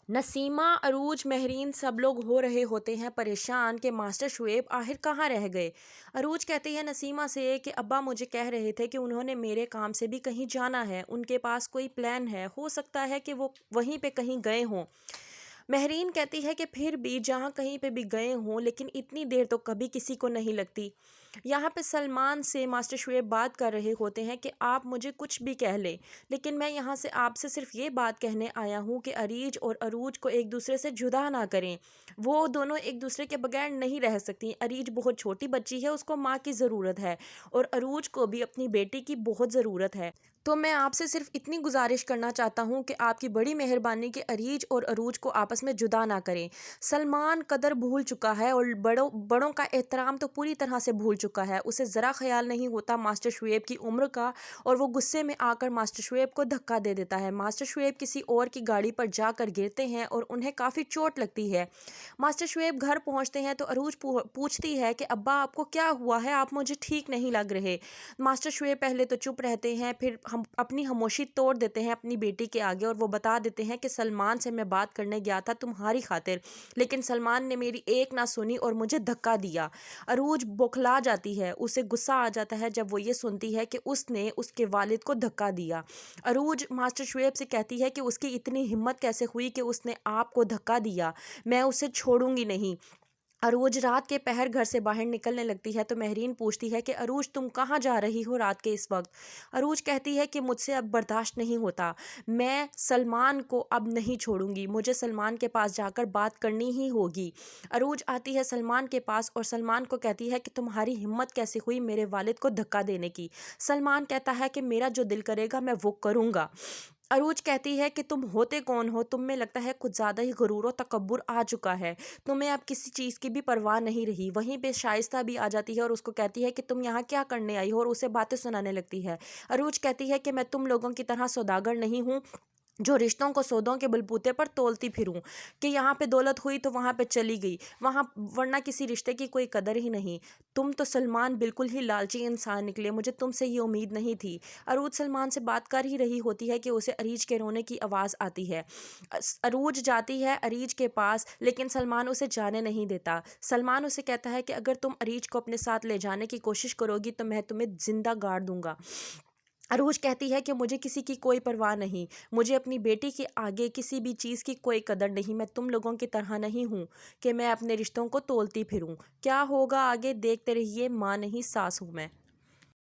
नसीमा, अरूज, महरीन सब लोग हो रहे होते हैं परेशान कि मास्टर शुएब आखिर कहाँ रह गए। अरूज कहती है नसीमा से कि अब्बा मुझे कह रहे थे कि उन्होंने मेरे काम से भी कहीं जाना है, उनके पास कोई प्लान है, हो सकता है कि वो वहीं पे कहीं गए हों। महरीन कहती है कि फिर भी जहाँ कहीं पे भी गए हों, लेकिन इतनी देर तो कभी किसी को नहीं लगती। यहाँ पे सलमान से मास्टर शुएब बात कर रहे होते हैं कि आप मुझे कुछ भी कह लें, लेकिन मैं यहाँ से आपसे सिर्फ ये बात कहने आया हूँ कि अरीज और अरूज को एक दूसरे से जुदा ना करें। वो दोनों एक दूसरे के बगैर नहीं रह सकती। अरीज बहुत छोटी बच्ची है, उसको माँ की ज़रूरत है, और अरूज को भी अपनी बेटी की बहुत ज़रूरत है। तो मैं आपसे सिर्फ इतनी गुजारिश करना चाहता हूँ कि आपकी बड़ी मेहरबानी कि अरीज और अरूज को आपस में जुदा ना करें। सलमान कदर भूल चुका है और बड़ों बड़ों का एहतराम तो पूरी तरह से भूल चुका है। उसे ज़रा ख्याल नहीं होता मास्टर शुएब की उम्र का, और वो गुस्से में आकर मास्टर शुएब को धक्का दे देता है। मास्टर शुएब किसी और की गाड़ी पर जाकर गिरते हैं और उन्हें काफ़ी चोट लगती है। मास्टर शुएब घर पहुँचते हैं तो अरूज पूछती है कि अब्बा आपको क्या हुआ है, आप मुझे ठीक नहीं लग रहे। मास्टर शुएब पहले तो चुप रहते हैं, फिर हम अपनी खामोशी तोड़ देते हैं अपनी बेटी के आगे, और वो बता देते हैं कि सलमान से मैं बात करने गया था तुम्हारी खातिर, लेकिन सलमान ने मेरी एक ना सुनी और मुझे धक्का दिया। अरूज बौखला जाती है, उसे गुस्सा आ जाता है जब वो ये सुनती है कि उसने उसके वालिद को धक्का दिया। अरूज मास्टर शुएब से कहती है कि उसकी इतनी हिम्मत कैसे हुई कि उसने आपको धक्का दिया, मैं उसे छोड़ूंगी नहीं। अरूज रात के पहर घर से बाहर निकलने लगती है तो महरीन पूछती है कि अरूज तुम कहाँ जा रही हो रात के इस वक्त। अरूज कहती है कि मुझसे अब बर्दाश्त नहीं होता, मैं सलमान को अब नहीं छोड़ूंगी, मुझे सलमान के पास जाकर बात करनी ही होगी। अरूज आती है सलमान के पास और सलमान को कहती है कि तुम्हारी हिम्मत कैसे हुई मेरे वालिद को धक्का देने की। सलमान कहता है कि मेरा जो दिल करेगा मैं वो करूँगा। अरूज कहती है कि तुम होते कौन हो, तुम में लगता है कुछ ज़्यादा ही गुरूर और तकब्बुर आ चुका है, तुम्हें अब किसी चीज़ की भी परवाह नहीं रही। वहीं पे शाइस्ता भी आ जाती है और उसको कहती है कि तुम यहाँ क्या करने आई हो, और उसे बातें सुनाने लगती है। अरूज कहती है कि मैं तुम लोगों की तरह सौदागर नहीं हूँ जो रिश्तों को सौदों के बलबूते पर तोलती फिरूं, कि यहाँ पे दौलत हुई तो वहाँ पे चली गई, वहाँ वरना किसी रिश्ते की कोई कदर ही नहीं। तुम तो सलमान बिल्कुल ही लालची इंसान निकले, मुझे तुमसे ये उम्मीद नहीं थी। अरूज सलमान से बात कर ही रही होती है कि उसे अरीज के रोने की आवाज़ आती है। अरूज जाती है अरीज के पास, लेकिन सलमान उसे जाने नहीं देता। सलमान उसे कहता है कि अगर तुम अरीज को अपने साथ ले जाने की कोशिश करोगी तो मैं तुम्हें जिंदा गाड़ दूंगा। अरूज कहती है कि मुझे किसी की कोई परवाह नहीं, मुझे अपनी बेटी के आगे किसी भी चीज़ की कोई कदर नहीं, मैं तुम लोगों की तरह नहीं हूँ कि मैं अपने रिश्तों को तोलती फिरूँ। क्या होगा आगे देखते रहिए, माँ नहीं सास हूँ मैं।